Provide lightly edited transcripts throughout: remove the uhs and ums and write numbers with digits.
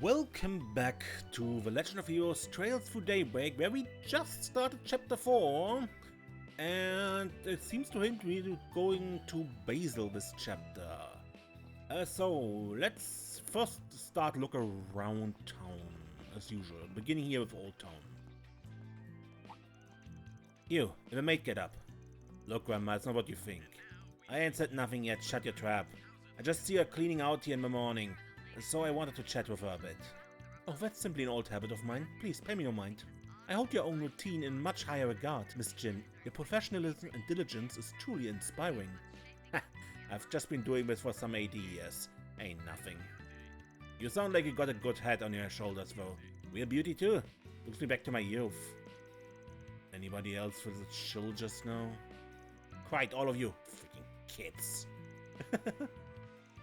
Welcome back to The Legend of Heroes Trails Through Daybreak, where we just started Chapter 4, and it seems to hint we're going to Basil this chapter. So, let's first start look around town, as usual, beginning here with Old Town. You, if a mate get up. Look, Grandma, it's not what you think. I ain't said nothing yet, shut your trap. I just see her cleaning out here in the morning. So I wanted to chat with her a bit. Oh, that's simply an old habit of mine. Please, pay me no mind. I hold your own routine in much higher regard, Miss Jin. Your professionalism and diligence is truly inspiring. I've just been doing this for some 80 years. Ain't nothing. You sound like you got a good head on your shoulders, though. Real beauty, too. Brings me back to my youth. Anybody else feel the chill just now? Quite all of you. Freaking kids.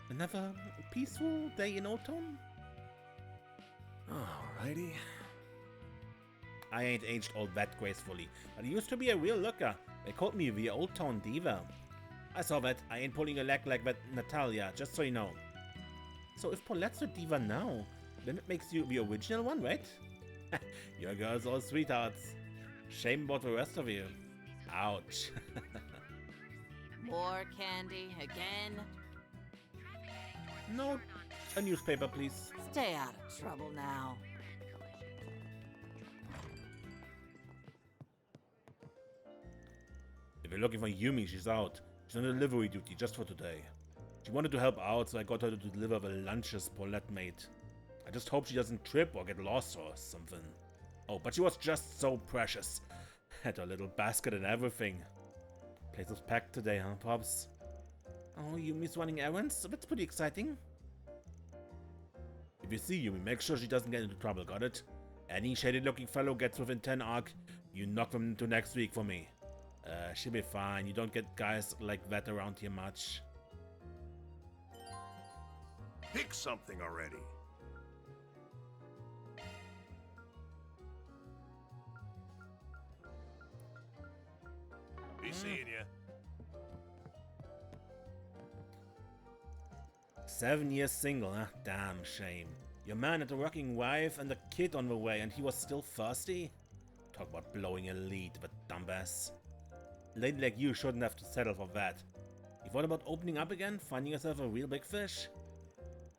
Another peaceful day in Old Town? Alrighty. I ain't aged all that gracefully, but I used to be a real looker. They called me the Old Town Diva. I saw that. I ain't pulling a leg like that Natalia, just so you know. So if Paulette's the diva now, then it makes you the original one, right? Your girls all sweethearts. Shame about the rest of you. Ouch. More candy again? No, a newspaper, please. Stay out of trouble now. If you're looking for Yumi, she's out. She's on delivery duty just for today. She wanted to help out, so I got her to deliver the lunches Paulette made. I just hope she doesn't trip or get lost or something. Oh, but she was just so precious. Had her little basket and everything. Place was packed today, huh, Pops? Oh, Yumi's running errands? That's pretty exciting. If you see Yumi, make sure she doesn't get into trouble, got it? Any shady-looking fellow gets within 10 arc, you knock them into next week for me. She'll be fine. You don't get guys like that around here much. Pick something already. Be seeing ya. 7 years single, huh? Damn shame. Your man had a working wife and a kid on the way, and he was still thirsty? Talk about blowing a lead, that dumbass. A lady like you shouldn't have to settle for that. You thought about opening up again, finding yourself a real big fish?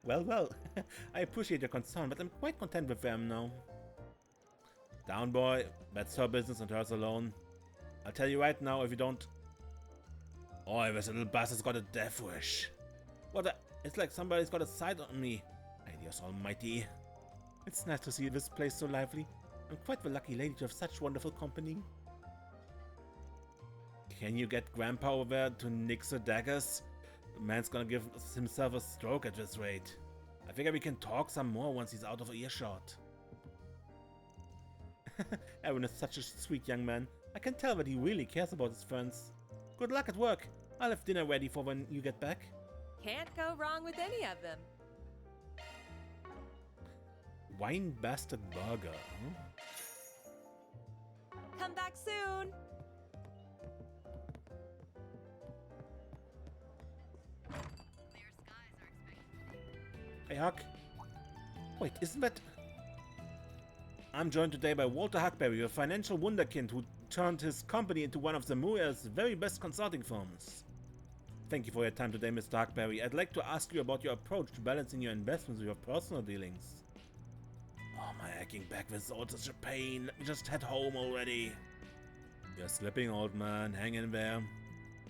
Well, I appreciate your concern, but I'm quite content with them now. Down, boy. That's her business and hers alone. I'll tell you right now if you don't... Oh, this little bastard's got a death wish. What the... It's like somebody's got a sight on me. Ideas almighty. It's nice to see this place so lively. I'm quite the lucky lady to have such wonderful company. Can you get Grandpa over there to nix the daggers? The man's gonna give himself a stroke at this rate. I figure we can talk some more once he's out of earshot. Aaron is such a sweet young man. I can tell that he really cares about his friends. Good luck at work. I'll have dinner ready for when you get back. Can't go wrong with any of them. Wine Bastard Burger, huh? Come back soon. Hey, Huck. Wait, isn't that... I'm joined today by Walter Huckberry, a financial wunderkind who turned his company into one of Zamuria's very best consulting firms. Thank you for your time today, Mr. Huckberry. I'd like to ask you about your approach to balancing your investments with your personal dealings. Oh, my aching back is all such a pain. Let me just head home already. You're slipping, old man. Hang in there.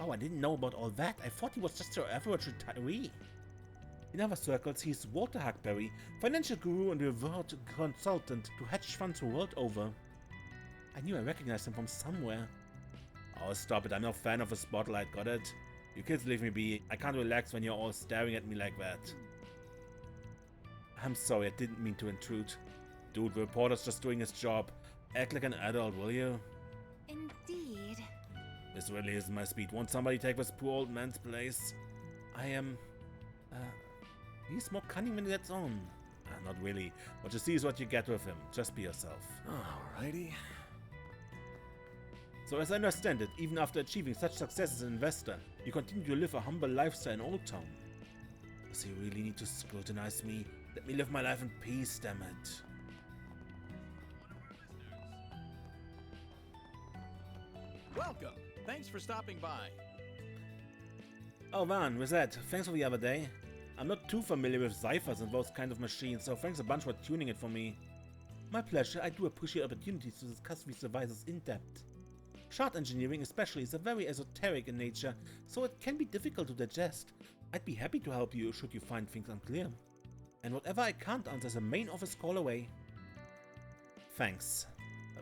Oh, I didn't know about all that. I thought he was just your average retiree. In other circles, he's Walter Huckberry, financial guru and revert consultant to hedge funds the world over. I knew I recognized him from somewhere. Oh, stop it. I'm no fan of the spotlight, got it? You kids leave me be. I can't relax when you're all staring at me like that. I'm sorry, I didn't mean to intrude. Dude, the reporter's just doing his job. Act like an adult, will you? Indeed. This really isn't my speed. Won't somebody take this poor old man's place? I am... he's more cunning when he gets on. Not really. What you see is what you get with him. Just be yourself. Alrighty. So as I understand it, even after achieving such success as an investor, you continue to live a humble lifestyle in Old Town. Does he really need to scrutinize me? Let me live my life in peace, damn it. Welcome. Thanks for stopping by. Oh, Van, Riverside, thanks for the other day. I'm not too familiar with ciphers and those kind of machines, so thanks a bunch for tuning it for me. My pleasure. I do appreciate opportunities to discuss these devices in depth. Shard engineering especially is very esoteric in nature, so it can be difficult to digest. I'd be happy to help you should you find things unclear. And whatever I can't answer is a main office call away. Thanks.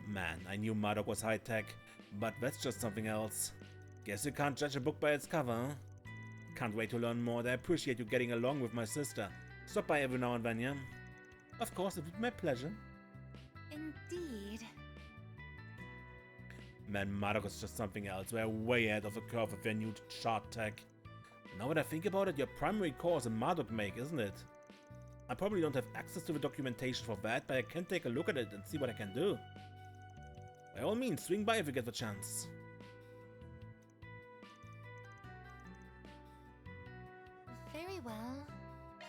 Man, I knew Marduk was high-tech, but that's just something else. Guess you can't judge a book by its cover, huh? Can't wait to learn more, and I appreciate you getting along with my sister. Stop by every now and then, yeah? Of course, it would be my pleasure. Indeed. Man, Marduk is just something else. We're way ahead of the curve with their new shard tech. Now that I think about it, your primary core is a Marduk make, isn't it? I probably don't have access to the documentation for that, but I can take a look at it and see what I can do. By all means, swing by if you get the chance. Very well.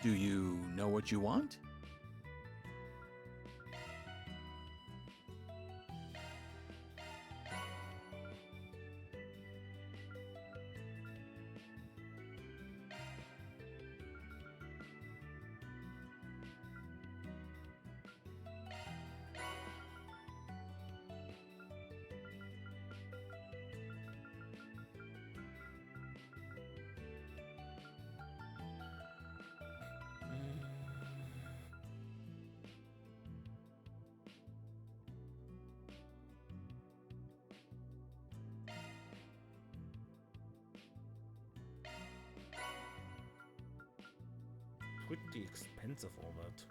Do you know what you want? Pretty expensive, all that.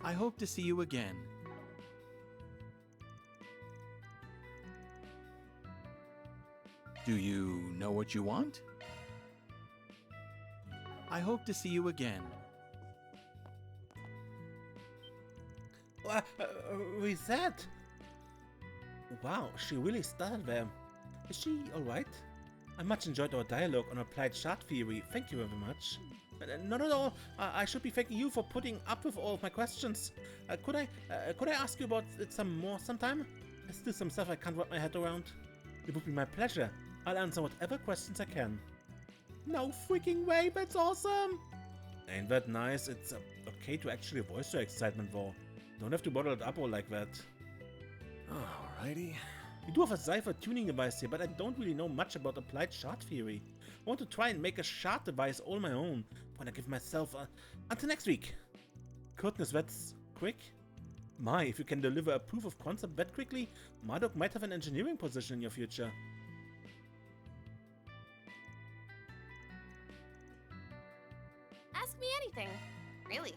I hope to see you again. Do you know what you want? I hope to see you again. Reset? Wow, she really started there. Is she alright? I much enjoyed our dialogue on applied shard theory. Thank you very much. Not at all. I should be thanking you for putting up with all of my questions. Could I ask you about it some more sometime? There's still some stuff I can't wrap my head around. It would be my pleasure. I'll answer whatever questions I can. No freaking way, that's awesome! Ain't that nice? It's okay to actually voice your excitement though. Don't have to bottle it up all like that. Alrighty. We do have a cipher tuning device here, but I don't really know much about applied shard theory. I want to try and make a shard device all my own. When I give myself until next week. Goodness, that's quick. My, if you can deliver a proof of concept that quickly, Marduk might have an engineering position in your future. Ask me anything, really.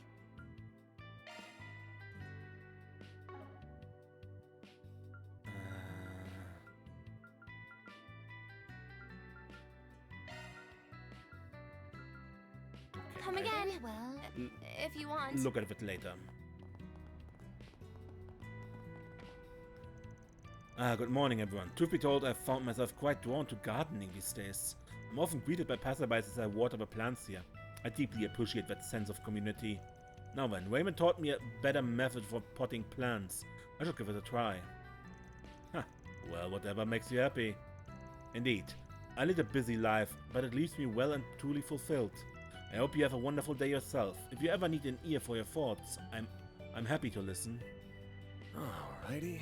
Come Okay, again, Very well. if you want. Look at it later. Good morning everyone. Truth be told, I've found myself quite drawn to gardening these days. I'm often greeted by passerbys as I water the plants here. I deeply appreciate that sense of community. Now then, Raymond taught me a better method for potting plants. I should give it a try. Huh, well, whatever makes you happy. Indeed, I lead a busy life, but it leaves me well and truly fulfilled. I hope you have a wonderful day yourself. If you ever need an ear for your thoughts, I'm happy to listen. Alrighty.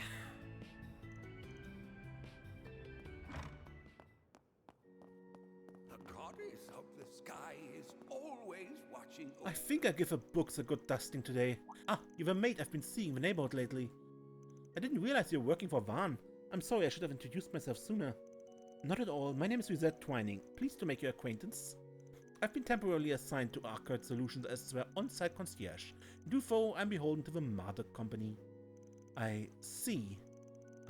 The goddess of the sky is always watching I over. think I'll give her books a good dusting today. Ah, you're a maid I've been seeing in the neighborhood lately. I didn't realize you were working for Van. I'm sorry, I should have introduced myself sooner. Not at all. My name is Riverside Twining. Pleased to make your acquaintance. I've been temporarily assigned to Arcade Solutions as their on-site concierge. In do so, I'm beholden to the Marduk company. I see.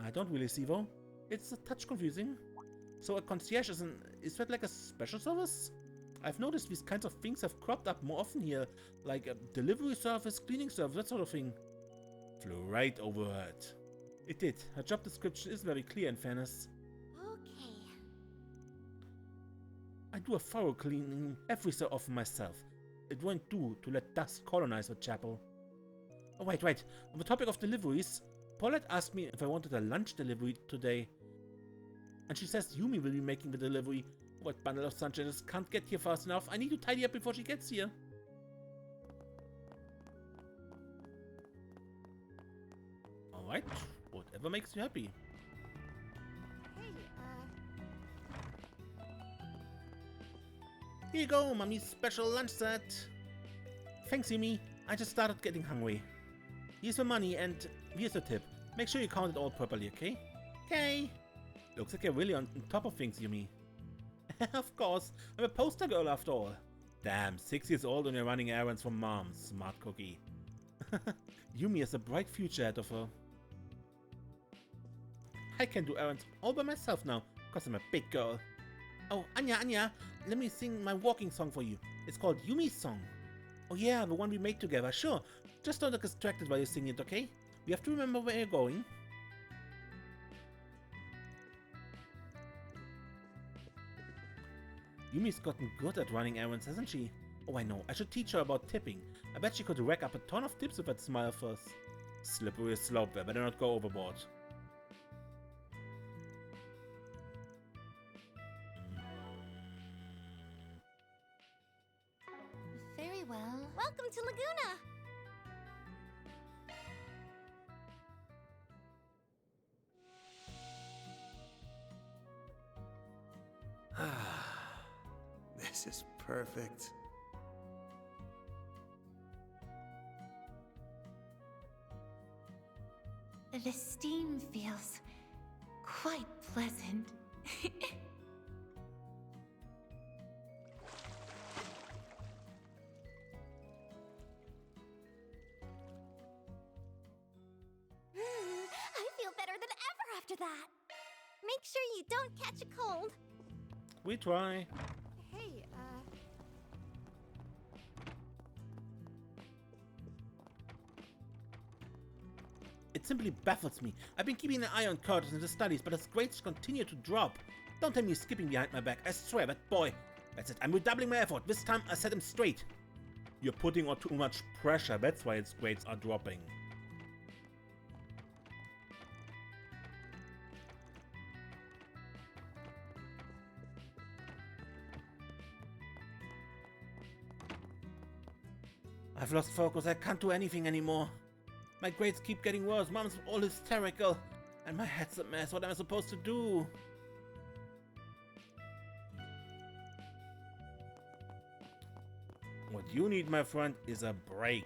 I don't really see though. It's a touch confusing. So a concierge is that like a special service? I've noticed these kinds of things have cropped up more often here, like a delivery service, cleaning service, that sort of thing. Flew right over it. It did. Her job description is very clear in fairness. Okay. I do a thorough cleaning every so often myself. It won't do to let dust colonize the chapel. Oh, wait. On the topic of deliveries, Paulette asked me if I wanted a lunch delivery today. And she says Yumi will be making the delivery. What bundle of sunshine just can't get here fast enough. I need to tidy up before she gets here. Alright, whatever makes you happy. Hey, Here you go, Mommy's special lunch set. Thanks, Yumi. I just started getting hungry. Here's the money and here's the tip. Make sure you count it all properly, okay? Okay. Looks like you're really on top of things, Yumi. Of course, I'm a poster girl after all. Damn, 6 years old and you're running errands for mom. Smart cookie. Yumi has a bright future ahead of her. I can do errands all by myself now, because I'm a big girl. Oh, Anya, let me sing my walking song for you. It's called Yumi's Song. Oh yeah, the one we made together, sure. Just don't get distracted while you sing it, okay? We have to remember where you're going. Yumi's gotten good at running errands, hasn't she? Oh, I know. I should teach her about tipping. I bet she could rack up a ton of tips with that smile of hers. Slippery slope there. Better not go overboard. very well. Welcome to Laguna. This is perfect. The steam feels quite pleasant. I feel better than ever after that. Make sure you don't catch a cold. We try. Hey, It simply baffles me. I've been keeping an eye on Curtis in his studies, but his grades continue to drop. Don't tell me he's skipping behind my back. I swear, that boy. That's it. I'm redoubling my effort. This time I set him straight. You're putting on too much pressure. That's why his grades are dropping. I've lost focus. I can't do anything anymore. My grades keep getting worse. Mom's all hysterical. And my head's a mess. What am I supposed to do? What you need, my friend, is a break.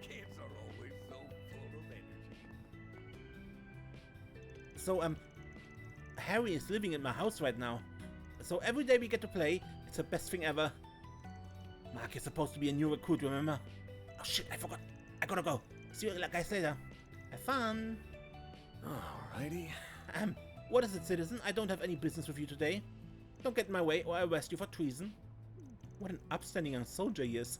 Kids are always so full of energy. So, Harry is living in my house right now. So every day we get to play, it's the best thing ever. Mark is supposed to be a new recruit, remember? Oh shit, I forgot. I gotta go. See you guys later. Have fun. Alrighty. What is it, citizen? I don't have any business with you today. Don't get in my way or I arrest you for treason. What an upstanding young soldier he is.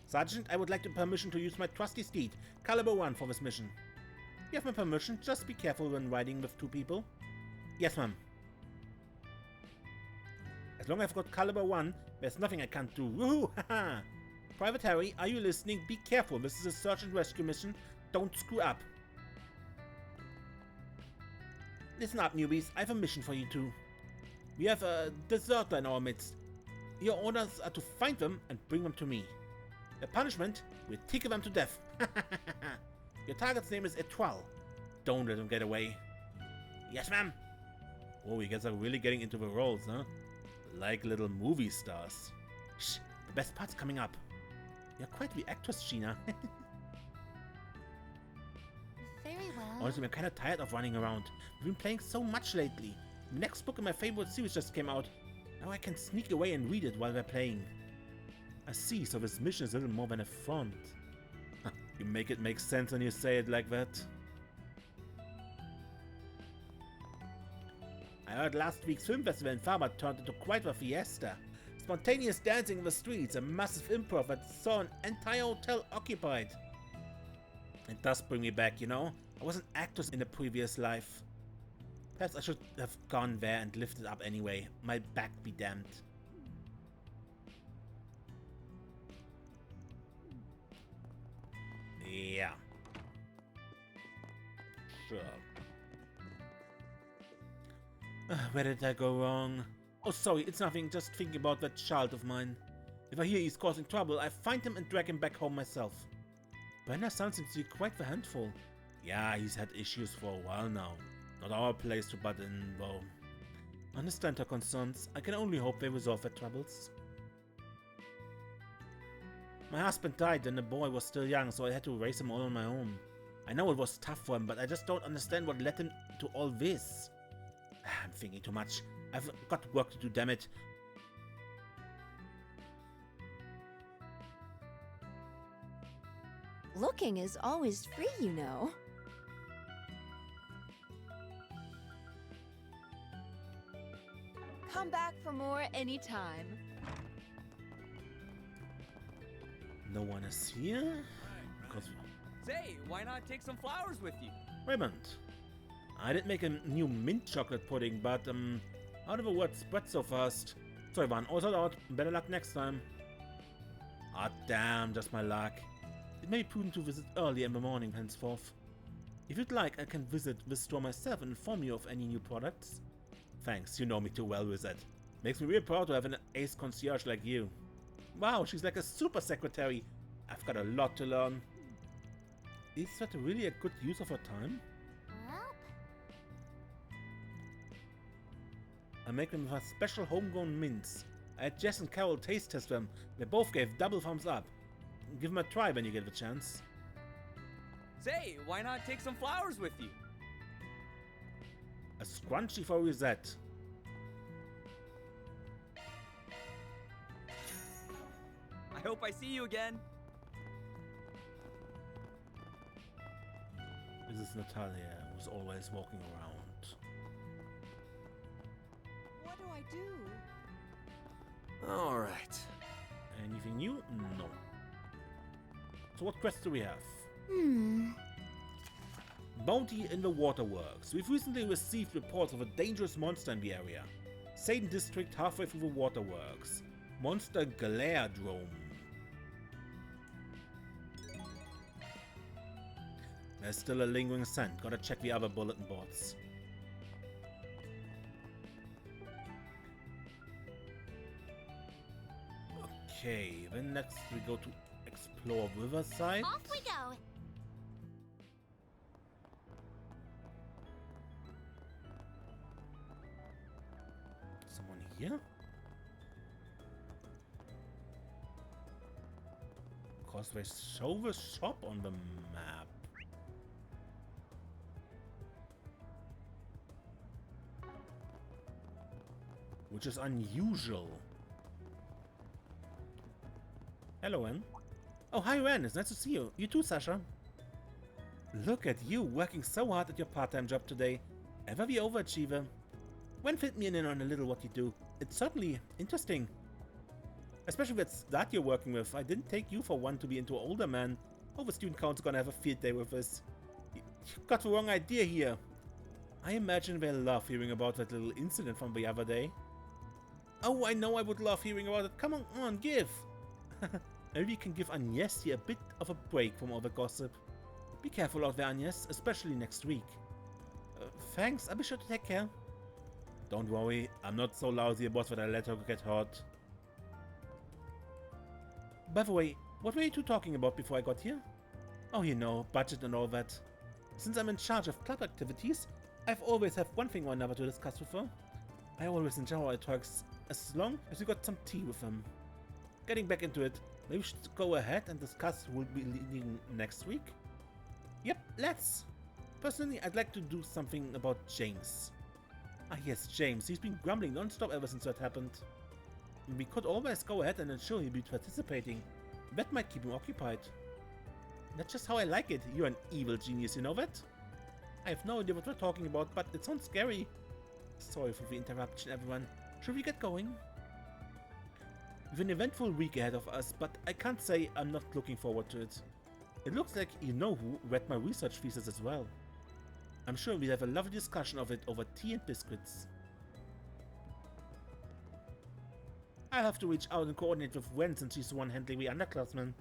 Sergeant, I would like the permission to use my trusty steed, Caliber 1, for this mission. You have my permission, just be careful when riding with two people. Yes, ma'am. As long as I've got Caliber 1, there's nothing I can't do. Woohoo! Haha! Private Harry, are you listening? Be careful, this is a search and rescue mission. Don't screw up. Listen up, newbies, I have a mission for you two. We have a deserter in our midst. Your orders are to find them and bring them to me. The punishment, we'll tickle them to death. Your target's name is Tyrell. Don't let him get away. Yes, ma'am. Oh, you guys are really getting into the roles, huh? Like little movie stars. Shh, the best part's coming up. You're quite the actress, Sheena. very well. Honestly, I'm kinda tired of running around. I've been playing so much lately. The next book in my favorite series just came out. Now I can sneak away and read it while we're playing. I see, so this mission is a little more than a front. You make it make sense when you say it like that. I heard last week's film festival in Farmer turned into quite a fiesta. Spontaneous dancing in the streets, a massive improv that saw an entire hotel occupied. It does bring me back, you know? I was an actor in a previous life. Perhaps I should have gone there and lifted up anyway. My back be damned. Yeah. Sure. Where did I go wrong? Oh, sorry, it's nothing. Just thinking about that child of mine. If I hear he's causing trouble, I find him and drag him back home myself. Brenner's son seems to be quite the handful. Yeah, he's had issues for a while now. Not our place to butt in, though. Understand her concerns. I can only hope they resolve their troubles. My husband died when the boy was still young, so I had to raise him all on my own. I know it was tough for him, but I just don't understand what led him to all this. I'm thinking too much. I've got work to do, damn it. Looking is always free, you know. Come back for more anytime. No one is here? Because... Say, why not take some flowers with you? Raymond. I did make a new mint chocolate pudding, but how did the word spread so fast? Sorry, Van, all sold out. Better luck next time. Ah, damn, just my luck. It may be prudent to visit early in the morning henceforth. If you'd like, I can visit the store myself and inform you of any new products. Thanks, you know me too well with that. Makes me real proud to have an ace concierge like you. Wow, she's like a super secretary. I've got a lot to learn. Is that really a good use of her time? Well, I make them with a special homegrown mints. I had Jess and Carol taste test them. They both gave double thumbs up. Give them a try when you get the chance. Say, why not take some flowers with you? A scrunchie for Rosette. I hope I see you again. This is Natalia, who's always walking around. What do I do? All right. Anything new? No. So what quests do we have? Bounty in the waterworks. We've recently received reports of a dangerous monster in the area. Satan district halfway through the waterworks. Monster Glaredrome. There's still a lingering scent. Gotta check the other bulletin boards. Okay, then next we go to explore Riverside. off we go. Someone here? Because they show the shop on the map. Which is unusual. Hello, Anne. Oh, hi, Ren. It's nice to see you. You too, Sasha. Look at you, working so hard at your part-time job today. Ever the overachiever. When fit me in on a little what you do. It's certainly interesting. Especially with that you're working with. I didn't take you for one to be into an older man. Oh, the student council's gonna have a field day with us. You've got the wrong idea here. I imagine they'll love hearing about that little incident from the other day. Oh, I know I would love hearing about it. Come on, give. Maybe you can give Agnes here a bit of a break from all the gossip. Be careful out there, Agnes, especially next week. Thanks, I'll be sure to take care. Don't worry, I'm not so lousy a boss that I let her get hurt. By the way, what were you two talking about before I got here? Oh, you know, budget and all that. Since I'm in charge of club activities, I've always have one thing or another to discuss with her. I always enjoy our talks, as long as we got some tea with them. Getting back into it, maybe we should go ahead and discuss who will be leading next week? Yep, let's! Personally, I'd like to do something about James. Ah yes, James. He's been grumbling non-stop ever since that happened. We could always go ahead and ensure he'll be participating. That might keep him occupied. That's just how I like it. You're an evil genius, you know that? I have no idea what we're talking about, but it sounds scary. Sorry for the interruption, everyone. Should we get going? We've an eventful week ahead of us, but I can't say I'm not looking forward to it. It looks like you-know-who read my research thesis as well. I'm sure we'll have a lovely discussion of it over tea and biscuits. I'll have to reach out and coordinate with Wen since she's the one handling the underclassmen.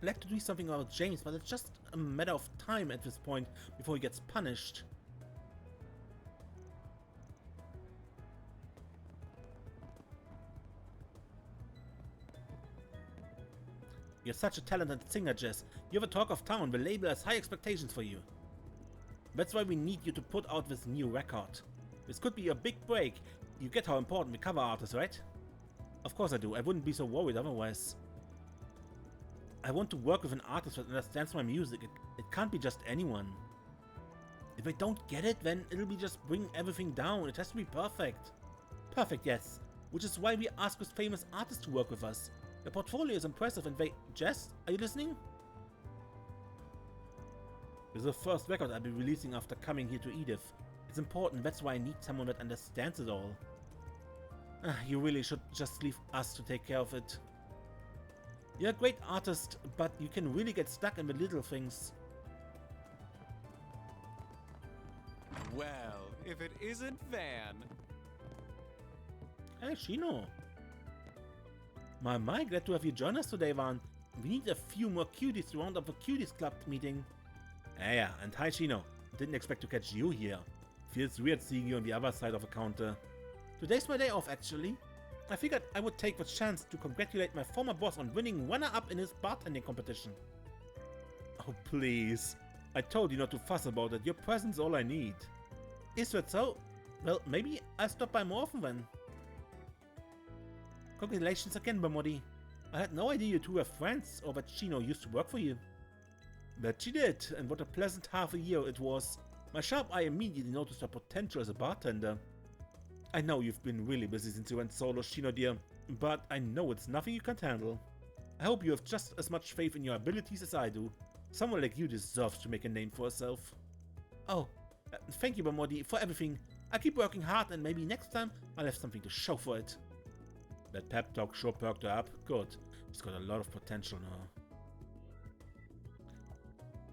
I'd like to do something about James, but it's just a matter of time at this point before he gets punished. You're such a talented singer, Jess. You have a talk of town. The label has high expectations for you. That's why we need you to put out this new record. This could be a big break. You get how important the cover art is, right? Of course I do. I wouldn't be so worried otherwise. I want to work with an artist that understands my music. It can't be just anyone. If I don't get it, then it'll be just bring everything down. It has to be perfect. Perfect, yes. Which is why we ask this famous artist to work with us. The portfolio is impressive and they... Jess, are you listening? This is the first record I'll be releasing after coming here to Edith. It's important, that's why I need someone that understands it all. You really should just leave us to take care of it. You're a great artist, but you can really get stuck in the little things. Well, if it isn't Van. Hey, Shino. My, glad to have you join us today, Van. We need a few more cuties to round up a cuties club meeting. Yeah, and hi, Shino. Didn't expect to catch you here. Feels weird seeing you on the other side of the counter. Today's my day off, actually. I figured I would take the chance to congratulate my former boss on winning runner-up in his bartending competition. Oh, please. I told you not to fuss about it. Your present's all I need. Is that so? Well, maybe I'll stop by more often then. Congratulations again, Bamodi. I had no idea you two were friends or that Shino used to work for you. But she did, and what a pleasant half a year it was. My sharp eye immediately noticed her potential as a bartender. I know you've been really busy since you went solo, Shino dear, but I know it's nothing you can't handle. I hope you have just as much faith in your abilities as I do. Someone like you deserves to make a name for herself. Oh, thank you, Bamodi, for everything. I'll keep working hard and maybe next time I'll have something to show for it. That pep talk sure perked her up. Good. She's got a lot of potential now.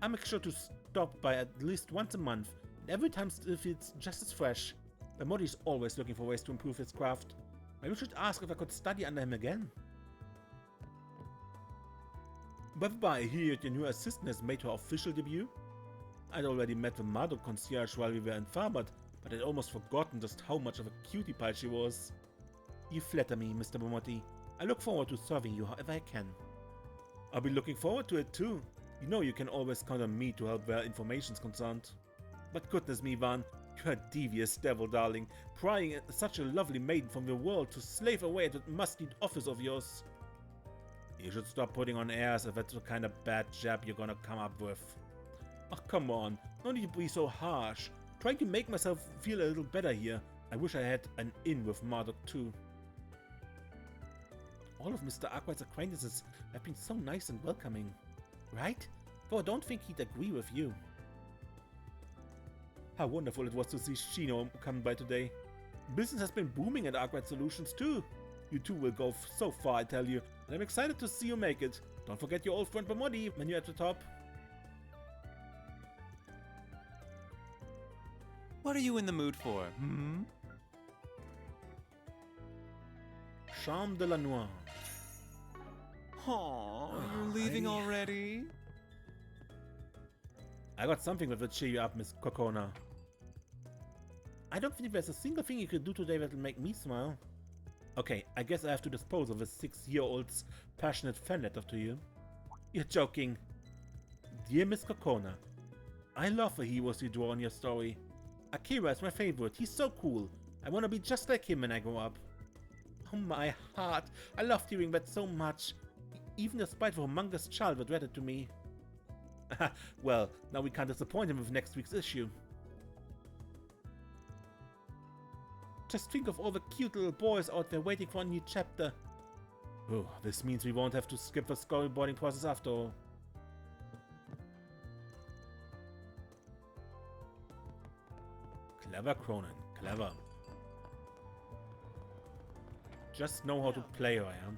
I'll make sure to stop by at least once a month, and every time still feels just as fresh. Bamodi's always looking for ways to improve his craft. Maybe we should ask if I could study under him again. By the by, I hear your new assistant has made her official debut. I'd already met the Marduk concierge while we were in Farbad, but I'd almost forgotten just how much of a cutie pie she was. You flatter me, Mr. Bamodi. I look forward to serving you however I can. I'll be looking forward to it too. You know you can always count on me to help where information's concerned. But goodness me, Van, you're a devious devil, darling, prying such a lovely maiden from your world to slave away at that musty office of yours. You should stop putting on airs if that's the kind of bad jab you're gonna come up with. Oh, come on, no need to be so harsh. Trying to make myself feel a little better here. I wish I had an in with Marduk too. All of Mr. Arkwright's acquaintances have been so nice and welcoming, right? Though I don't think he'd agree with you. How wonderful it was to see Shino come by today. Business has been booming at Arkwright Solutions too. You two will go so far, I tell you, and I'm excited to see you make it. Don't forget your old friend Bamodi when you're at the top. What are you in the mood for, Charme de la Noire. Aw, you're leaving already? I got something that will cheer you up, Miss Kokona. I don't think there's a single thing you could do today that'll make me smile. Okay, I guess I have to dispose of a 6-year-old's passionate fan letter to you. You're joking. Dear Miss Kokona, I love the heroes you draw in your story. Akira is my favorite. He's so cool. I want to be just like him when I grow up. Oh my heart, I loved hearing that so much. Even despite the humongous child that read it to me. Well, now we can't disappoint him with next week's issue. Just think of all the cute little boys out there waiting for a new chapter. Oh, this means we won't have to skip the storyboarding process after all. Clever, Cronin. Clever. Just know how to play her, yeah?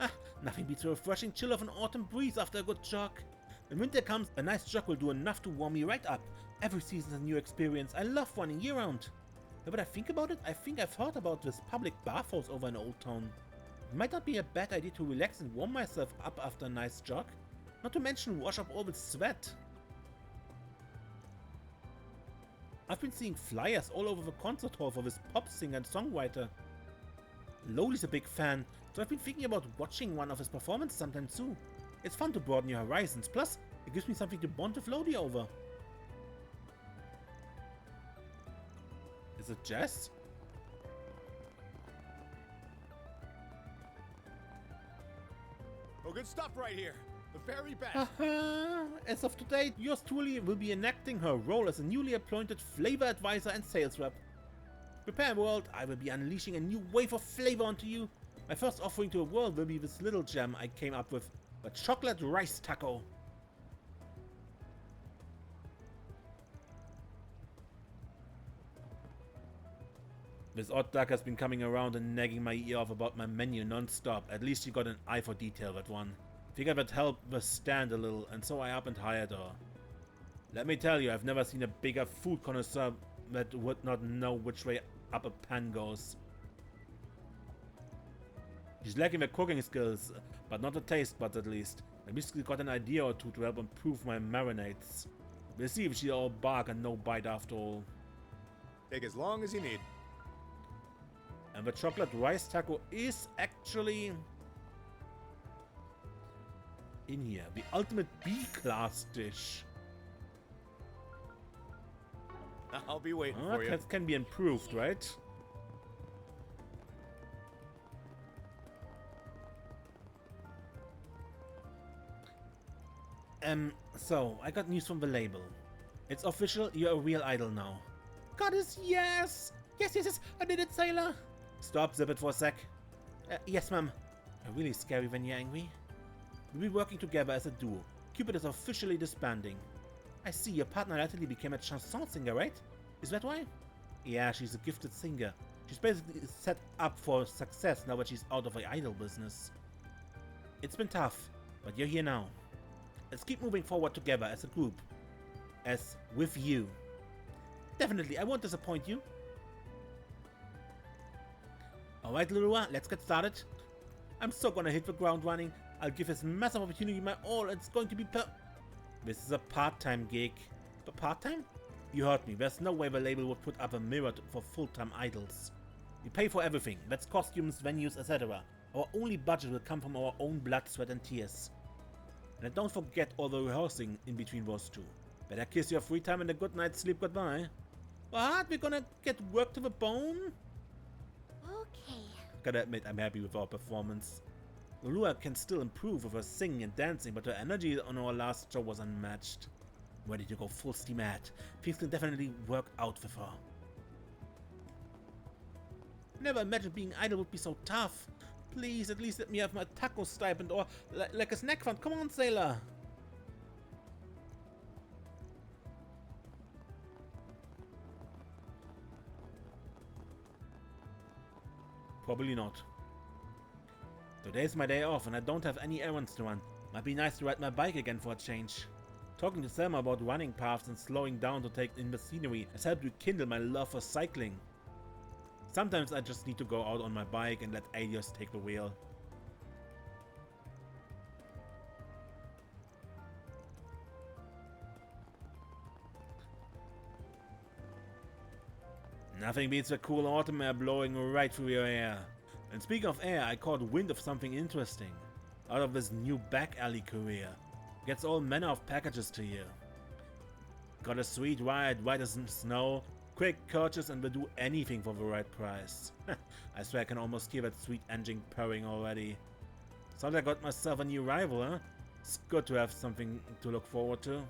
Ah, nothing beats a refreshing chill of an autumn breeze after a good jog. When winter comes, a nice jog will do enough to warm me right up. Every season's a new experience. I love running year-round. Now that I think about it, I think I've heard about this public bathhouse over in Old Town. It might not be a bad idea to relax and warm myself up after a nice jog. Not to mention wash up all the sweat. I've been seeing flyers all over the concert hall for this pop singer and songwriter. Loli's a big fan, so I've been thinking about watching one of his performances sometime soon. It's fun to broaden your horizons, plus it gives me something to bond with Lodi over. Is it Jess? Oh, good stuff right here. The very best. As of today, yours truly will be enacting her role as a newly appointed flavor advisor and sales rep. Prepare, world, I will be unleashing a new wave of flavor onto you. My first offering to the world will be this little gem I came up with, the chocolate rice taco. This odd duck has been coming around and nagging my ear off about my menu non-stop. At least she got an eye for detail, that one. Figured that helped the stand a little, and so I up and hired her. Let me tell you, I've never seen a bigger food connoisseur that would not know which way up a pan goes. She's lacking the cooking skills, but not the taste buds at least. I basically got an idea or two to help improve my marinades. We'll see if she's all bark and no bite after all. Take as long as you need. And the chocolate rice taco is actually in here. The ultimate B-class dish. I'll be waiting for you. That can be improved, right? So, I got news from the label. It's official, you're a real idol now. Goddess, yes! Yes, I did it, sailor! Stop, zip it for a sec. Yes, ma'am. You're really scary when you're angry. We'll be working together as a duo. Cupid is officially disbanding. I see, your partner latterly became a chanson singer, right? Is that why? Yeah, she's a gifted singer. She's basically set up for success now that she's out of the idol business. It's been tough, but you're here now. Let's keep moving forward together as a group. As with you. Definitely, I won't disappoint you. Alright, Lulua, let's get started. I'm so gonna hit the ground running. I'll give this massive opportunity my all. It's going to be This is a part-time gig. But part-time? You heard me. There's no way the label would put up a mirror for full-time idols. We pay for everything. That's costumes, venues, etc. Our only budget will come from our own blood, sweat and tears. And don't forget all the rehearsing in between those two. Better kiss your free time and a good night's sleep goodbye. What? We're gonna get work to the bone? Okay. Gotta admit, I'm happy with our performance. Lulua can still improve with her singing and dancing, but her energy on our last show was unmatched. Ready to go full steam ahead. Things can definitely work out with her. Never imagined being idol would be so tough. Please, at least let me have my taco stipend or like a snack fund. Come on, sailor. Probably not. Today's my day off and I don't have any errands to run. Might be nice to ride my bike again for a change. Talking to Selma about running paths and slowing down to take in the scenery has helped rekindle my love for cycling. Sometimes I just need to go out on my bike and let Alias take the wheel. Nothing beats the cool autumn air blowing right through your hair. And speaking of air, I caught wind of something interesting. Out of this new back alley career. Gets all manner of packages to you. Got a sweet ride, white as snow. Quick purchase and will do anything for the right price. I swear I can almost hear that sweet engine purring already. Sounds like I got myself a new rival, huh? It's good to have something to look forward to.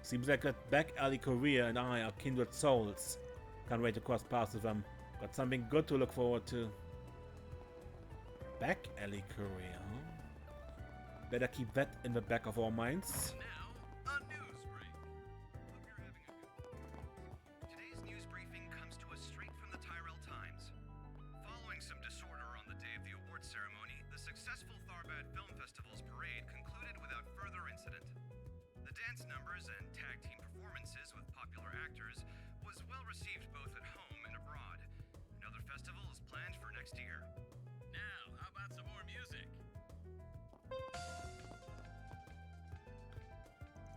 Seems like that back alley career and I are kindred souls. Can't wait to cross paths with them. Got something good to look forward to. Back alley career, huh? Better keep that in the back of our minds. Now, a news break. Hope you're having a good. Today's news briefing comes to us straight from the Tyrell Times. Following some disorder on the day of the awards ceremony, the successful Tharbad Film Festival's parade concluded without further incident. The dance numbers and tag team performances with popular actors was well received both at home and abroad. Another festival is planned for next year. Now, how about some more music?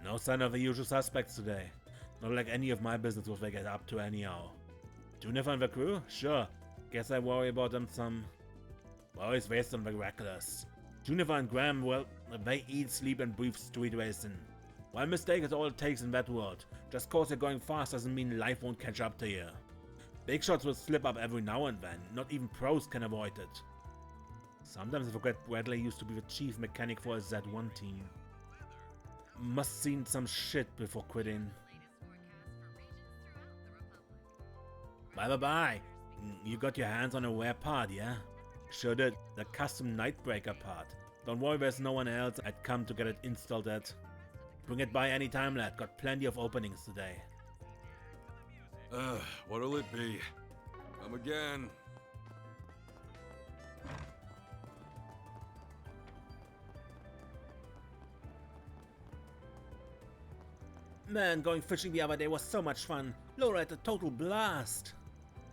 No sign of the usual suspects today. Not like any of my business what they get up to anyhow. Juniper and the crew? Sure. Guess I worry about them some. Worries based on the reckless. Juniper and Graham, well, they eat, sleep and breathe street racing. One mistake is all it takes in that world. Just cause you're going fast doesn't mean life won't catch up to you. Big shots will slip up every now and then. Not even pros can avoid it. Sometimes I forget Bradley used to be the chief mechanic for a Z1 team. Must seen some shit before quitting. Bye. You got your hands on a rare part, yeah? Sure did. The custom Nightbreaker part. Don't worry, there's no one else I'd come to get it installed at. Bring it by any time, lad. Got plenty of openings today. What'll it be? Come again. Man, going fishing the other day was so much fun. Laura had a total blast.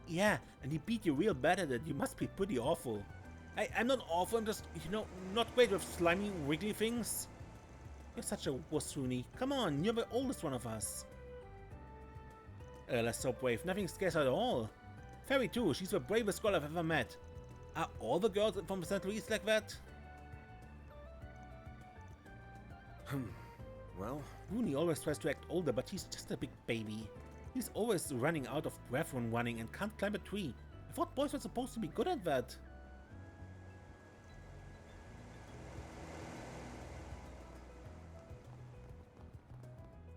Yeah, and he beat you real bad at it. You must be pretty awful. I'm not awful, I'm just, not great with slimy, wiggly things. You're such a wuss, Rooney. Come on, you're the oldest one of us. Less so brave. Nothing scares her at all. Fairy too, she's the bravest girl I've ever met. Are all the girls from the Central East like that? Well, Rooney always tries to act older, but he's just a big baby. He's always running out of breath when running and can't climb a tree. I thought boys were supposed to be good at that.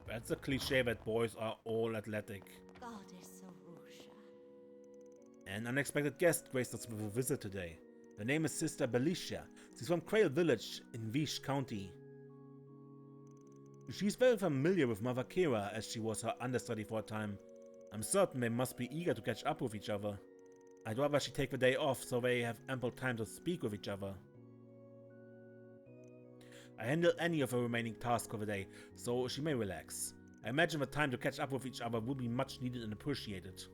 That's a cliche that boys are all athletic. Goddess Arusha. An unexpected guest graced us with a visit today. Her name is Sister Belicia. She's from Crail Village in Vish County. She's very familiar with Mother Kira as she was her understudy for a time. I'm certain they must be eager to catch up with each other. I'd rather she take the day off so they have ample time to speak with each other. I handle any of the remaining tasks of the day, so she may relax. I imagine the time to catch up with each other will be much needed and appreciated.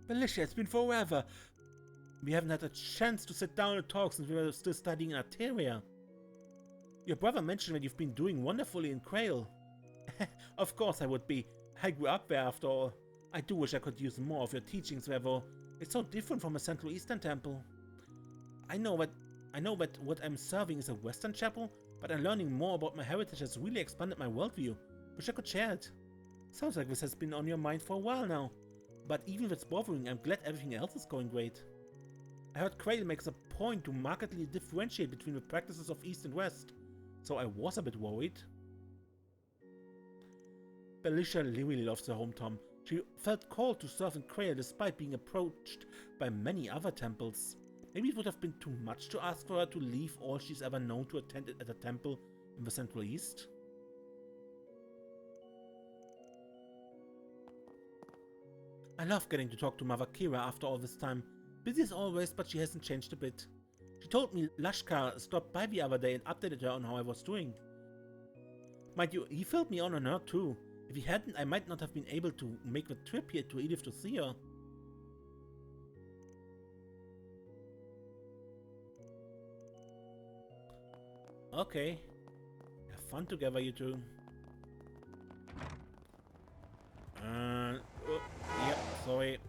Felicia, it's been forever. We haven't had a chance to sit down and talk since we were still studying in Arteria. Your brother mentioned that you've been doing wonderfully in Crail. Of course I would be. I grew up there after all. I do wish I could use more of your teachings there though. It's so different from a Central Eastern temple. I know that what I'm serving is a Western chapel, but I'm learning more about my heritage has really expanded my worldview. Wish I could share it. Sounds like this has been on your mind for a while now. But even if it's bothering, I'm glad everything else is going great. I heard Crail makes a point to markedly differentiate between the practices of East and West, so I was a bit worried. Belicia really loves her hometown. She felt called to serve in Crail despite being approached by many other temples. Maybe it would have been too much to ask for her to leave all she's ever known to attend at a temple in the Central East. I love getting to talk to Mother Kira after all this time. Busy as always, but she hasn't changed a bit. She told me Lashkar stopped by the other day and updated her on how I was doing. Mind you, he filled me on her too. If he hadn't, I might not have been able to make the trip here to Edith to see her. Okay. Have fun together, you two. Oh, yep, sorry.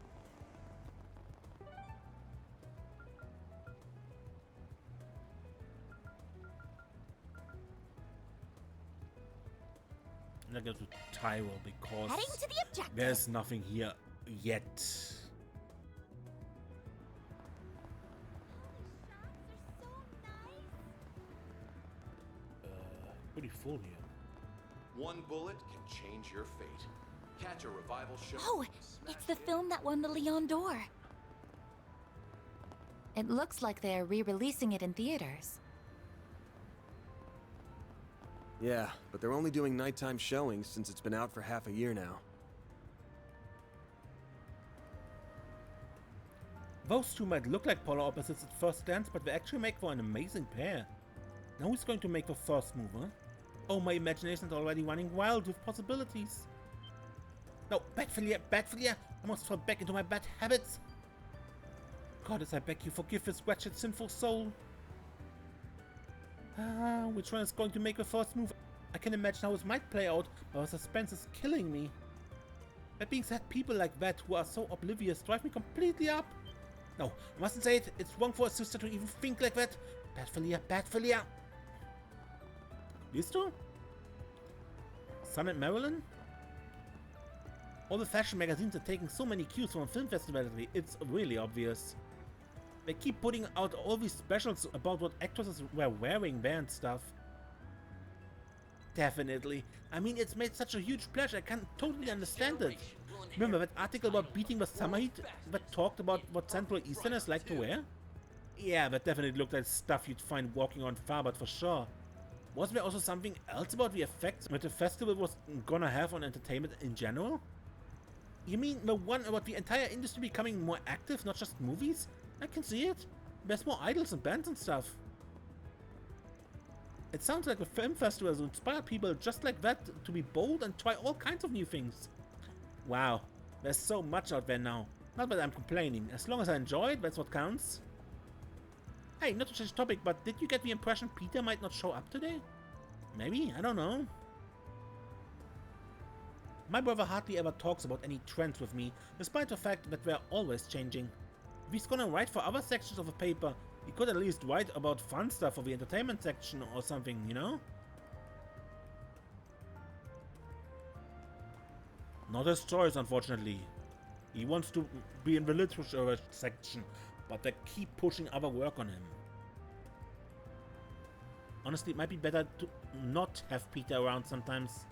And I go to Tyrell because Heading to the objective. there's nothing here yet. Pretty full here. One bullet can change your fate. Catch a revival show. Oh, it's the film that won the Leon d'Or. It looks like they are re-releasing it in theaters. Yeah, but they're only doing nighttime showings since it's been out for half a year now. Those two might look like polar opposites at first glance, but they actually make for an amazing pair. Now who's going to make the first move, huh? Oh, my imagination is already running wild with possibilities. No, bad failure, bad failure! I must fall back into my bad habits. Goddess, I beg you, forgive this wretched, sinful soul. Which one is going to make the first move? I can imagine how this might play out, but the suspense is killing me. That being said, people like that who are so oblivious drive me completely up. No, I mustn't say it. It's wrong for a sister to even think like that. Bad failure, bad failure. These two? Sun and Marilyn? All the fashion magazines are taking so many cues from a film festival lately, it's really obvious. They keep putting out all these specials about what actresses were wearing there and stuff. Definitely. I mean, it's made such a huge splash, I can totally understand it. Remember that article about beating the summer heat that talked about what Central Easterners like to wear? Yeah, that definitely looked like stuff you'd find walking on Farbert for sure. Was there also something else about the effects that the festival was gonna have on entertainment in general? You mean the one about the entire industry becoming more active, not just movies? I can see it. There's more idols and bands and stuff. It sounds like the film festival has inspired people just like that to be bold and try all kinds of new things. Wow, there's so much out there now. Not that I'm complaining. As long as I enjoy it, that's what counts. Hey, not to change topic, but did you get the impression Peter might not show up today? Maybe? I don't know. My brother hardly ever talks about any trends with me, despite the fact that they're always changing. If he's gonna write for other sections of the paper, he could at least write about fun stuff for the entertainment section or something, you know? Not his choice, unfortunately. He wants to be in the literature section, but they keep pushing other work on him. Honestly, it might be better to not have Peter around sometimes.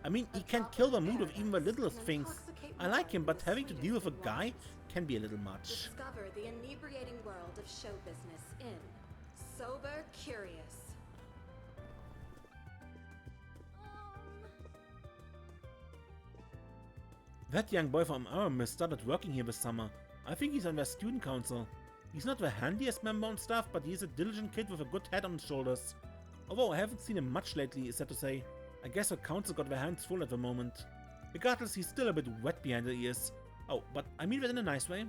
I mean, he can kill the mood of even the littlest things. I like him, but having to deal with a guy can be a little much. Discover the inebriating world of show business in Sober Curious. That young boy from Aramis started working here this summer. I think he's on their student council. He's not the handiest member and stuff, but he's a diligent kid with a good head on his shoulders. Although I haven't seen him much lately, is that to say. I guess the council got their hands full at the moment. Regardless, he's still a bit wet behind the ears. Oh, but I mean that in a nice way.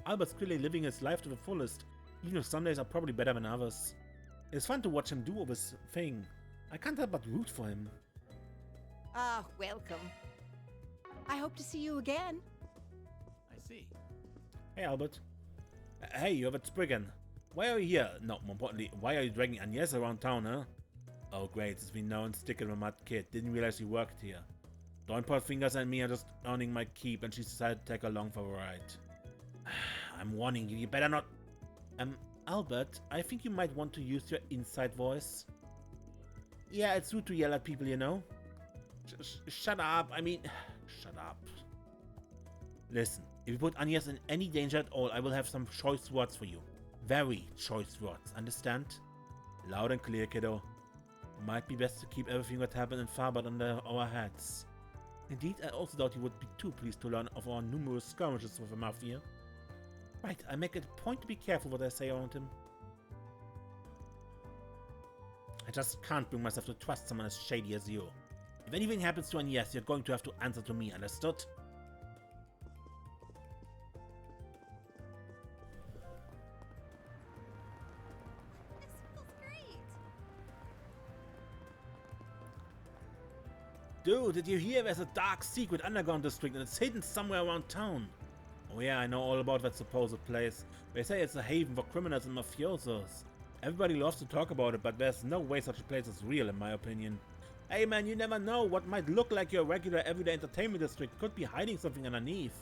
Albert's clearly living his life to the fullest, even if some days are probably better than others. It's fun to watch him do all this thing. I can't help but root for him. Ah, welcome. I hope to see you again. I see. Hey, Albert. Hey, you're at Spriggan. Why are you here? No, more importantly, why are you dragging Agnes around town, huh? Oh, great, it's been known stick in the mud kid. Didn't realize you worked here. Don't point fingers at me, I'm just earning my keep, and she decided to take along for a ride. I'm warning you, you better not... Albert, I think you might want to use your inside voice. Yeah, it's rude to yell at people, you know? Shut up, I mean... Shut up. Listen, if you put Agnes in any danger at all, I will have some choice words for you. Very choice words, understand? Loud and clear, kiddo. Might be best to keep everything that happened in Farbert under our heads. Indeed, I also doubt you would be too pleased to learn of our numerous skirmishes with the Mafia. Right, I make it a point to be careful what I say around him. I just can't bring myself to trust someone as shady as you. If anything happens to Agnes, you're going to have to answer to me, understood? Dude, did you hear there's a dark secret underground district and it's hidden somewhere around town? Oh yeah, I know all about that supposed place. They say it's a haven for criminals and mafiosos. Everybody loves to talk about it, but there's no way such a place is real in my opinion. Hey man, you never know. What might look like your regular everyday entertainment district could be hiding something underneath.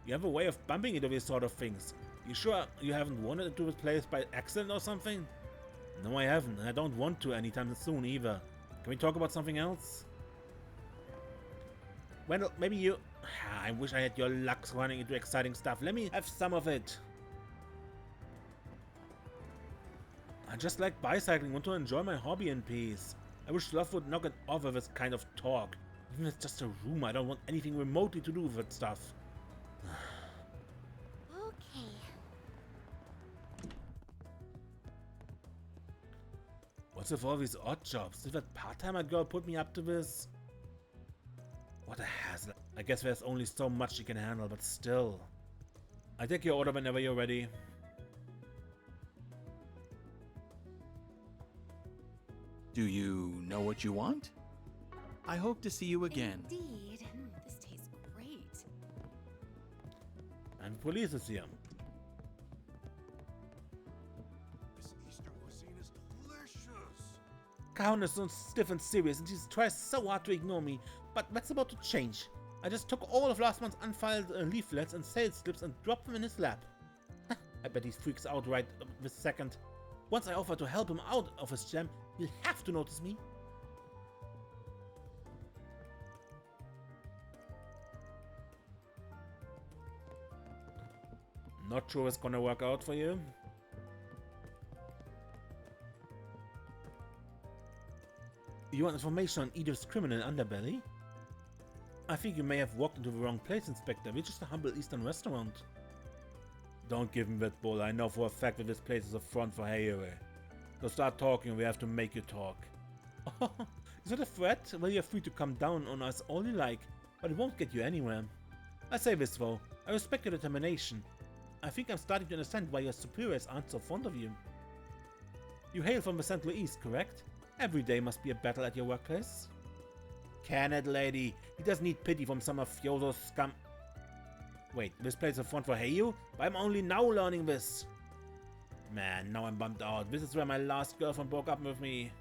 You have a way of bumping into these sort of things. You sure you haven't wandered into this place by accident or something? No, I haven't, and I don't want to anytime soon either. Can we talk about something else? Well, maybe you... I wish I had your luck running into exciting stuff. Let me have some of it. I just like bicycling, want to enjoy my hobby in peace. I wish love would knock it off of this kind of talk. Even if it's just a room, I don't want anything remotely to do with that stuff. Okay. What's with all these odd jobs? Did that part-timer girl put me up to this? What a hassle. I guess there's only so much she can handle, but still. I take your order whenever you're ready. Do you know what you want? I hope to see you again. Indeed. This tastes great. And police is here. This Eastern cuisine is delicious. Cajon is so stiff and serious, and he tries so hard to ignore me, but that's about to change. I just took all of last month's unfiled leaflets and sales slips and dropped them in his lap. I bet he freaks out right this second. Once I offer to help him out of his jam, he'll have to notice me. Not sure it's gonna work out for you. You want information on Edith's criminal underbelly? I think you may have walked into the wrong place, Inspector. We're just a humble Eastern restaurant. Don't give him that bull. I know for a fact that this place is a front for Hayaway. So start talking, we have to make you talk. Is that a threat? Well, you're free to come down on us all you like, but it won't get you anywhere. I say this though, I respect your determination. I think I'm starting to understand why your superiors aren't so fond of you. You hail from the Central East, correct? Every day must be a battle at your workplace. Can it, lady? He doesn't need pity from some mafioso scum. Wait, this place is a front for Hayu? But I'm only now learning this. Man, now I'm bummed out. This is where my last girlfriend broke up with me.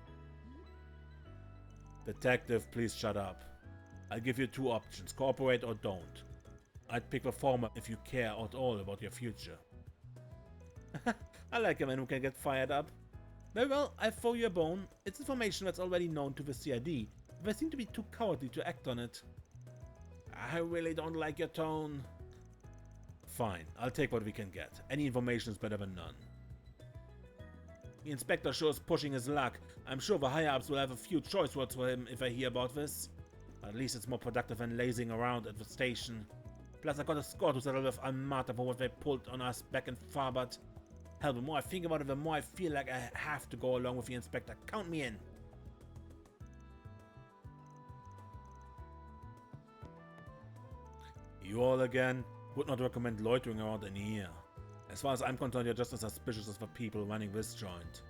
Detective, please shut up. I'll give you two options, cooperate or don't. I'd pick the former if you care at all about your future. I like a man who can get fired up. Very well, I'll throw you a bone. It's information that's already known to the CID. They seem to be too cowardly to act on it. I really don't like your tone. Fine, I'll take what we can get. Any information is better than none. The inspector sure is pushing his luck. I'm sure the higher-ups will have a few choice words for him if I hear about this. At least it's more productive than lazing around at the station. Plus I got a score to settle with Armata for what they pulled on us back in Farbert. Hell, the more I think about it, the more I feel like I have to go along with the inspector. Count me in. You all again? Would not recommend loitering around in here. As far as I'm concerned, you're just as suspicious as the people running this joint.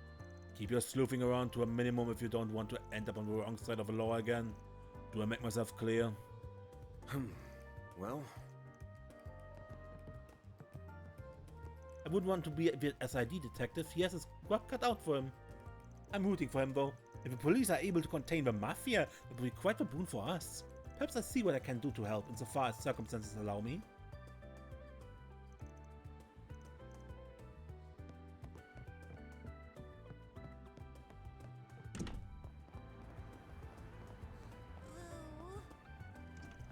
Keep your sleuthing around to a minimum if you don't want to end up on the wrong side of the law again. Do I make myself clear? Well... I wouldn't want to be the SID detective. He has his work cut out for him. I'm rooting for him though. If the police are able to contain the mafia, it would be quite a boon for us. Perhaps I'll see what I can do to help insofar as circumstances allow me.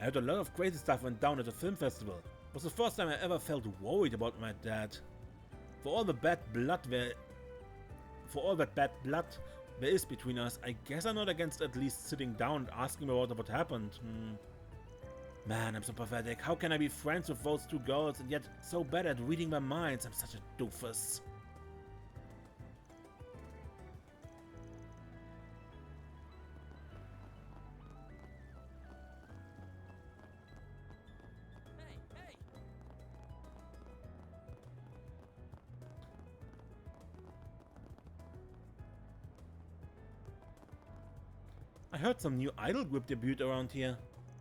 I heard a lot of crazy stuff went down at the film festival. It was the first time I ever felt worried about my dad. For all that bad blood there is between us, I guess I'm not against at least sitting down and asking about what happened. Man, I'm so pathetic. How can I be friends with those two girls and yet so bad at reading their minds? I'm such a doofus. I heard some new idol group debut around here.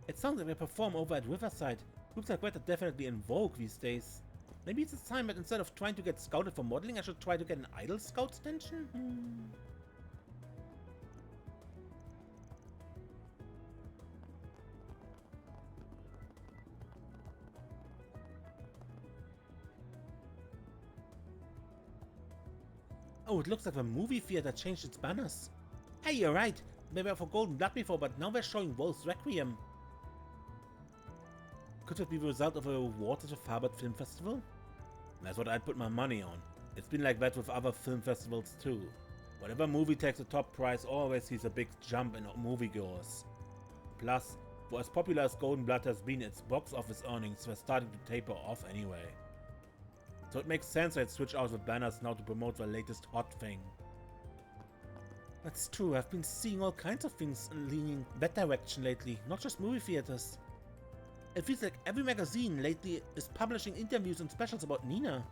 It sounds like they perform over at Riverside. Groups like that are definitely in vogue these days. Maybe it's a sign that instead of trying to get scouted for modeling, I should try to get an idol scout extension? Oh, it looks like the movie theater changed its banners. Hey, you're right. They were for Golden Blood before, but now they're showing Wolf's Requiem. Could it be the result of a award at the Farbert Film Festival? That's what I'd put my money on. It's been like that with other film festivals too. Whatever movie takes the top prize always sees a big jump in moviegoers. Plus, for as popular as Golden Blood has been, its box office earnings were starting to taper off anyway. So it makes sense that switch out the banners now to promote the latest hot thing. That's true, I've been seeing all kinds of things leaning that direction lately, not just movie theaters. It feels like every magazine lately is publishing interviews and specials about Nina.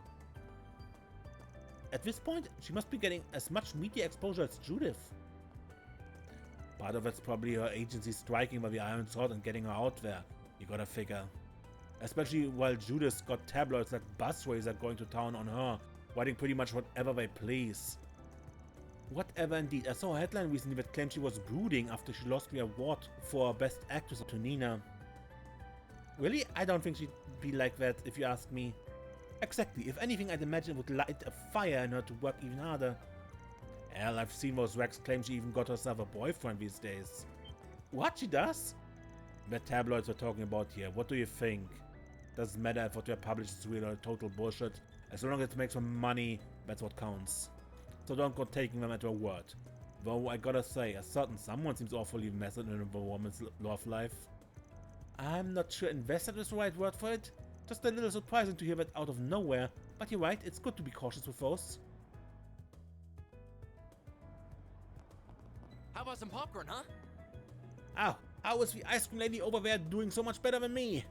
At this point, she must be getting as much media exposure as Judith. Part of it's probably her agency striking by the Iron Sword and getting her out there, you gotta figure. Especially while Judith's got tabloids like Buzzrazer going to town on her, writing pretty much whatever they please. Whatever indeed, I saw a headline recently that claimed she was brooding after she lost the award for Best Actress to Nina. Really? I don't think she'd be like that, if you ask me. Exactly, if anything I'd imagine it would light a fire in her to work even harder. Hell, I've seen those Rex claim she even got herself a boyfriend these days. What, she does? The tabloids we're talking about here, what do you think? Doesn't matter if what we publish is real or total bullshit. As long as it makes them money, that's what counts. So don't go taking them at their word. Though I gotta say, a certain someone seems awfully invested in a woman's love life. I'm not sure invested is the right word for it. Just a little surprising to hear that out of nowhere, but you're right, it's good to be cautious with those. How about some popcorn, huh? Ow, how is the ice cream lady over there doing so much better than me?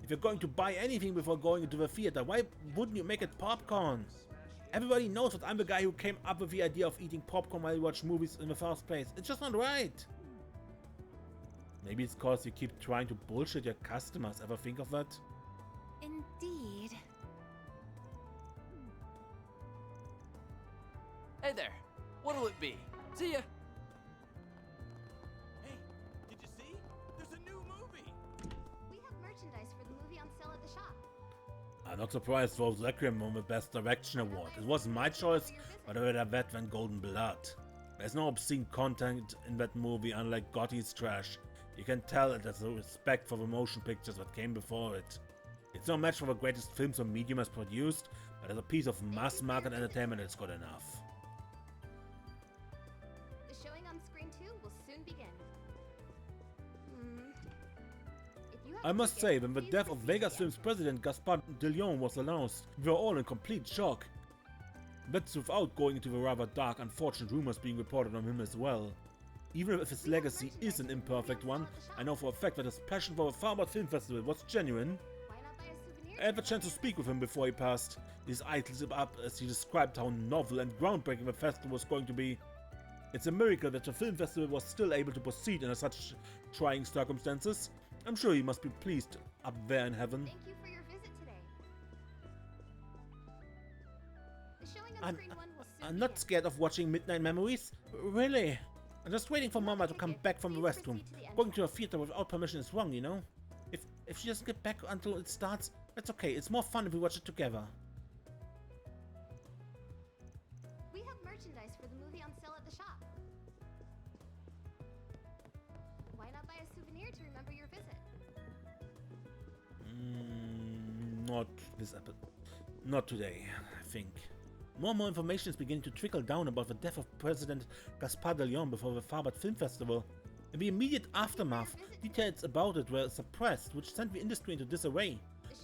If you're going to buy anything before going into the theater, why wouldn't you make it popcorn? Everybody knows that I'm the guy who came up with the idea of eating popcorn while you watch movies in the first place. It's just not right. Maybe it's cause you keep trying to bullshit your customers. Ever think of that? Indeed. Hey there. What'll it be? See ya. Hey, did you see? There's a new movie. We have merchandise for the movie on sale at the shop. I'm not surprised Wolf's Requiem won the Best Direction award. It wasn't my choice, but I would have that than Golden Blood. There's no obscene content in that movie, unlike Gotti's trash. You can tell it has a respect for the motion pictures that came before it. It's no match for the greatest films or medium has produced, but as a piece of mass market entertainment it's good enough. The showing on screen 2 will soon begin. I must say, when the death of Vegas Films president Gaspard de Leon was announced, we were all in complete shock. That's without going into the rather dark, unfortunate rumors being reported on him as well. Even if his legacy is an imperfect one, I know for a fact that his passion for the Farbert Film Festival was genuine. I had the chance to speak with him before he passed. His eyes lit up as he described how novel and groundbreaking the festival was going to be. It's a miracle that the film festival was still able to proceed under such trying circumstances. I'm sure he must be pleased up there in heaven. Thank you for your visit today. The showing on screen 1 will soon I'm not scared of watching Midnight Memories. Really. I'm just waiting for Mama to come back from the restroom. Going to a theater without permission is wrong, you know? If she doesn't get back until it starts, that's okay. It's more fun if we watch it together. We have merchandise for the movie on sale at the shop. Why not buy a souvenir to remember your visit? Not this episode. Not today, I think. More and more information is beginning to trickle down about the death of President Gaspard de Leon before the Farbert Film Festival. In the immediate aftermath, details about it were suppressed, which sent the industry into disarray.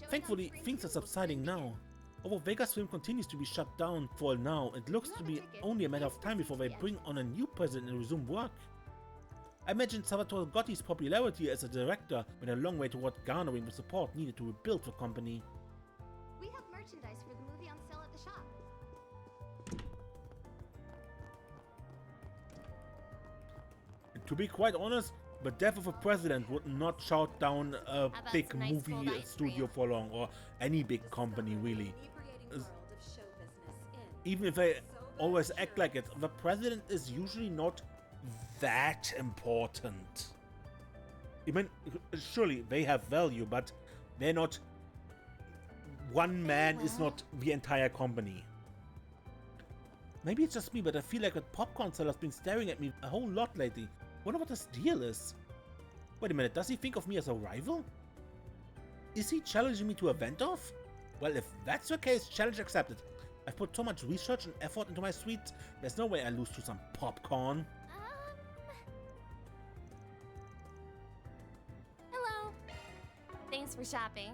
Thankfully, things are subsiding now. Although Vegas Film continues to be shut down for now, it looks to be only a matter of time before they bring on a new president and resume work. I imagine Salvatore Gotti's popularity as a director went a long way toward garnering the support needed to rebuild the company. We have merchandise for the movie on sale at the shop. To be quite honest, the death of a president would not shut down a big movie studio for long, or any big company really. Even if they always act like it, the president is usually not that important. I mean, surely they have value, but they're not. One man is not the entire company. Maybe it's just me, but I feel like a popcorn seller's been staring at me a whole lot lately. Wonder what his deal is. Wait a minute, does he think of me as a rival? Is he challenging me to a vent-off? Well, if that's the case, challenge accepted. I've put so much research and effort into my suite, there's no way I lose to some popcorn. Hello. Thanks for shopping.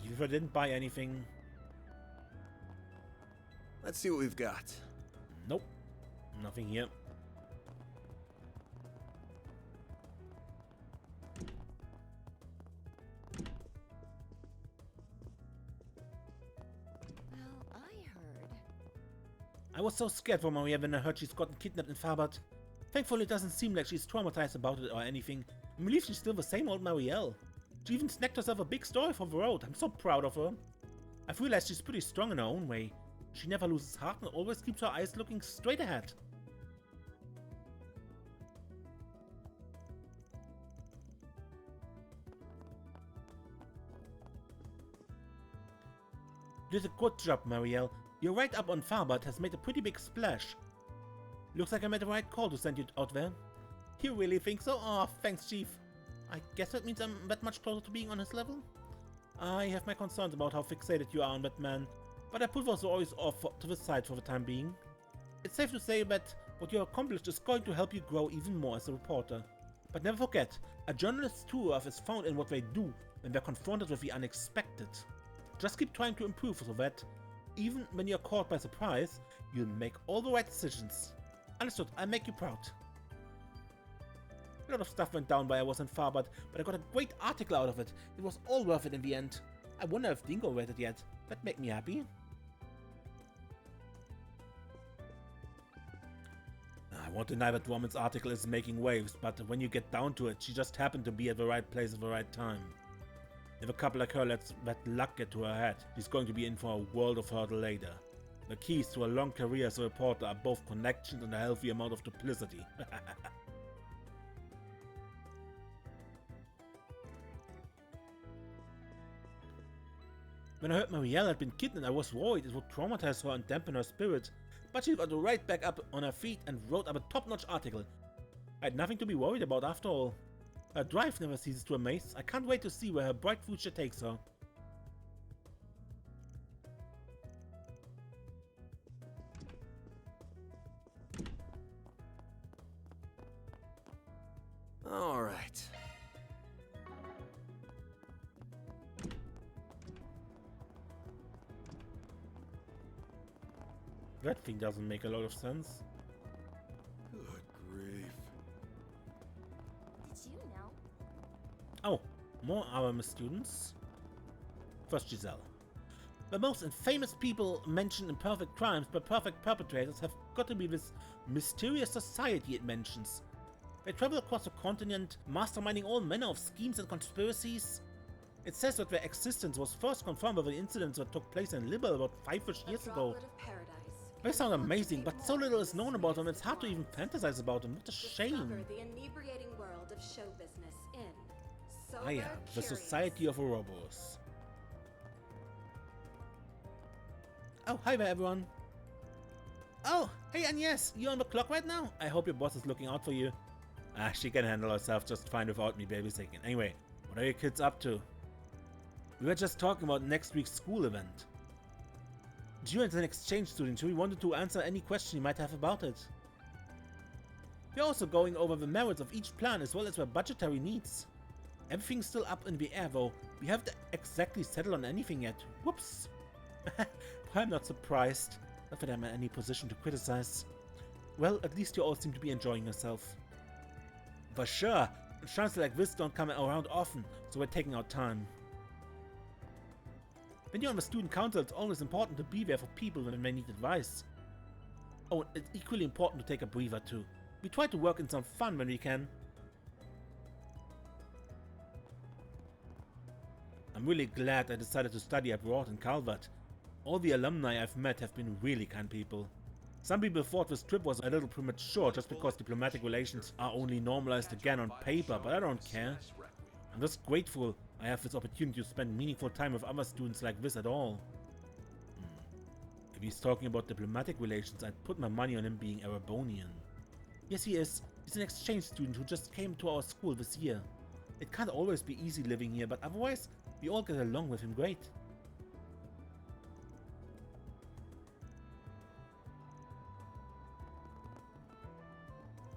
Even if I didn't buy anything. Let's see what we've got. Nope. Nothing here. Well, I heard. I was so scared for Maria when I heard she's gotten kidnapped in Farbad. Thankfully it doesn't seem like she's traumatized about it or anything. I believe she's still the same old Marielle. She even snagged herself a big story for the road. I'm so proud of her. I've realized she's pretty strong in her own way. She never loses heart and always keeps her eyes looking straight ahead. You did a good job, Marielle. Your write up on Farbad has made a pretty big splash. Looks like I made the right call to send you out there. You really think so? Oh, thanks, Chief. I guess that means I'm that much closer to being on his level? I have my concerns about how fixated you are on that man, but I put those worries off to the side for the time being. It's safe to say that what you accomplished is going to help you grow even more as a reporter. But never forget, a journalist's true worth is found in what they do when they're confronted with the unexpected. Just keep trying to improve so that, even when you're caught by surprise, you'll make all the right decisions. Understood, I'll make you proud. A lot of stuff went down while I was in Farbad, but I got a great article out of it. It was all worth it in the end. I wonder if Dingo read it yet. That'd make me happy. I won't deny that Woman's article is making waves, but when you get down to it, she just happened to be at the right place at the right time. If a couple like her lets that luck get to her head, she's going to be in for a world of hurdle later. The keys to a long career as a reporter are both connections and a healthy amount of duplicity. When I heard Marielle had been kidnapped, I was worried it would traumatize her and dampen her spirit, but she got right back up on her feet and wrote up a top-notch article. I had nothing to be worried about after all. Her drive never ceases to amaze. I can't wait to see where her bright future takes her. All right. That thing doesn't make a lot of sense. Good grief. Did you know? Oh, more RMS students. First, Giselle. The most infamous people mentioned in Perfect Crimes by perfect perpetrators have got to be this mysterious society it mentions. They travel across the continent, masterminding all manner of schemes and conspiracies. It says that their existence was first confirmed by the incidents that took place in Libel about 5-ish years ago. They sound amazing, but so little is known about them, it's hard to even fantasize about them. What a shame. Discover the inebriating world of show business in I am the Society of Ouroboros. Oh, hi there, everyone. Oh, hey Agnes, you on the clock right now? I hope your boss is looking out for you. She can handle herself just fine without me babysitting. Anyway, what are you kids up to? We were just talking about next week's school event. Gio is an exchange student, so we wanted to answer any question you might have about it. We're also going over the merits of each plan as well as their budgetary needs. Everything's still up in the air though. We haven't exactly settled on anything yet. Whoops. I'm not surprised. Not that I'm in any position to criticize. Well, at least you all seem to be enjoying yourself. For sure. Chances like this don't come around often, so we're taking our time. When you're on the student council, it's always important to be there for people when they need advice. Oh, it's equally important to take a breather too. We try to work in some fun when we can. I'm really glad I decided to study abroad in Calvert. All the alumni I've met have been really kind people. Some people thought this trip was a little premature just because diplomatic relations are only normalized again on paper, but I don't care. I'm just grateful I have this opportunity to spend meaningful time with other students like this at all. he's talking about diplomatic relations, I'd put my money on him being Erebonian. Yes, he is. He's an exchange student who just came to our school this year. It can't always be easy living here, but otherwise, we all get along with him great.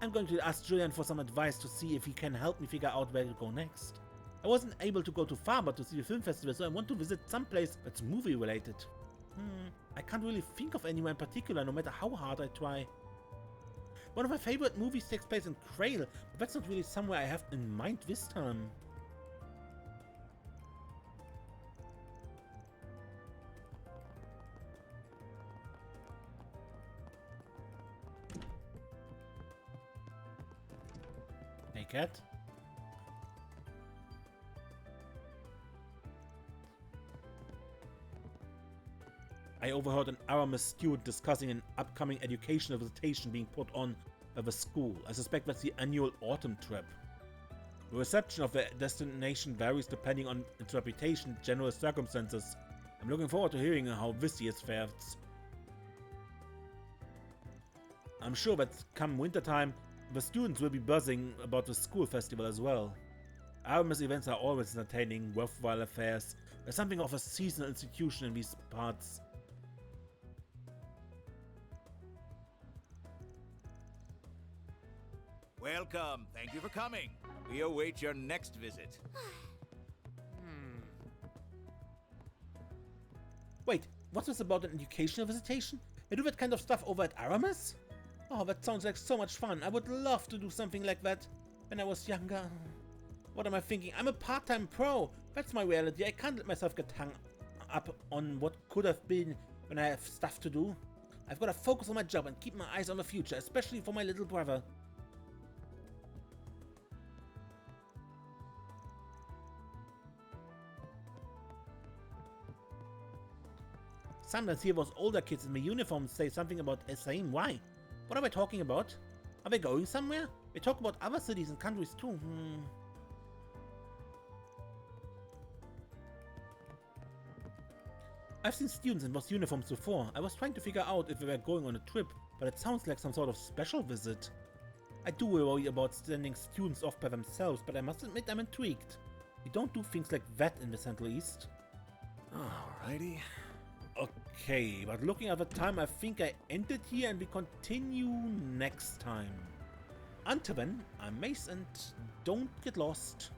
I'm going to ask Julian for some advice to see if he can help me figure out where to go next. I wasn't able to go too far but to see the film festival, so I want to visit some place that's movie related. I can't really think of anywhere in particular, no matter how hard I try. One of my favorite movies takes place in Crail, but that's not really somewhere I have in mind this time. Hey, cat. I overheard an Aramis student discussing an upcoming educational visitation being put on by the school. I suspect that's the annual autumn trip. The reception of the destination varies depending on its reputation and general circumstances. I'm looking forward to hearing how this year's fares. I'm sure that come wintertime, the students will be buzzing about the school festival as well. Aramis events are always entertaining, worthwhile affairs. There's something of a seasonal institution in these parts. Welcome. Thank you for coming. We await your next visit. Wait, what's this about an educational visitation? They do that kind of stuff over at Aramis? Oh, that sounds like so much fun. I would love to do something like that when I was younger. What am I thinking? I'm a part-time pro. That's my reality. I can't let myself get hung up on what could have been when I have stuff to do. I've got to focus on my job and keep my eyes on the future, especially for my little brother. Sometimes hear those older kids in the uniforms say something about Esaim. Why? What are we talking about? Are they going somewhere? We talk about other cities and countries too. I've seen students in those uniforms before. I was trying to figure out if they were going on a trip, but it sounds like some sort of special visit. I do worry about sending students off by themselves, but I must admit I'm intrigued. We don't do things like that in the Central East. Alrighty. Okay, but looking at the time, I think I ended here and we continue next time. Until then, I'm Mace and don't get lost.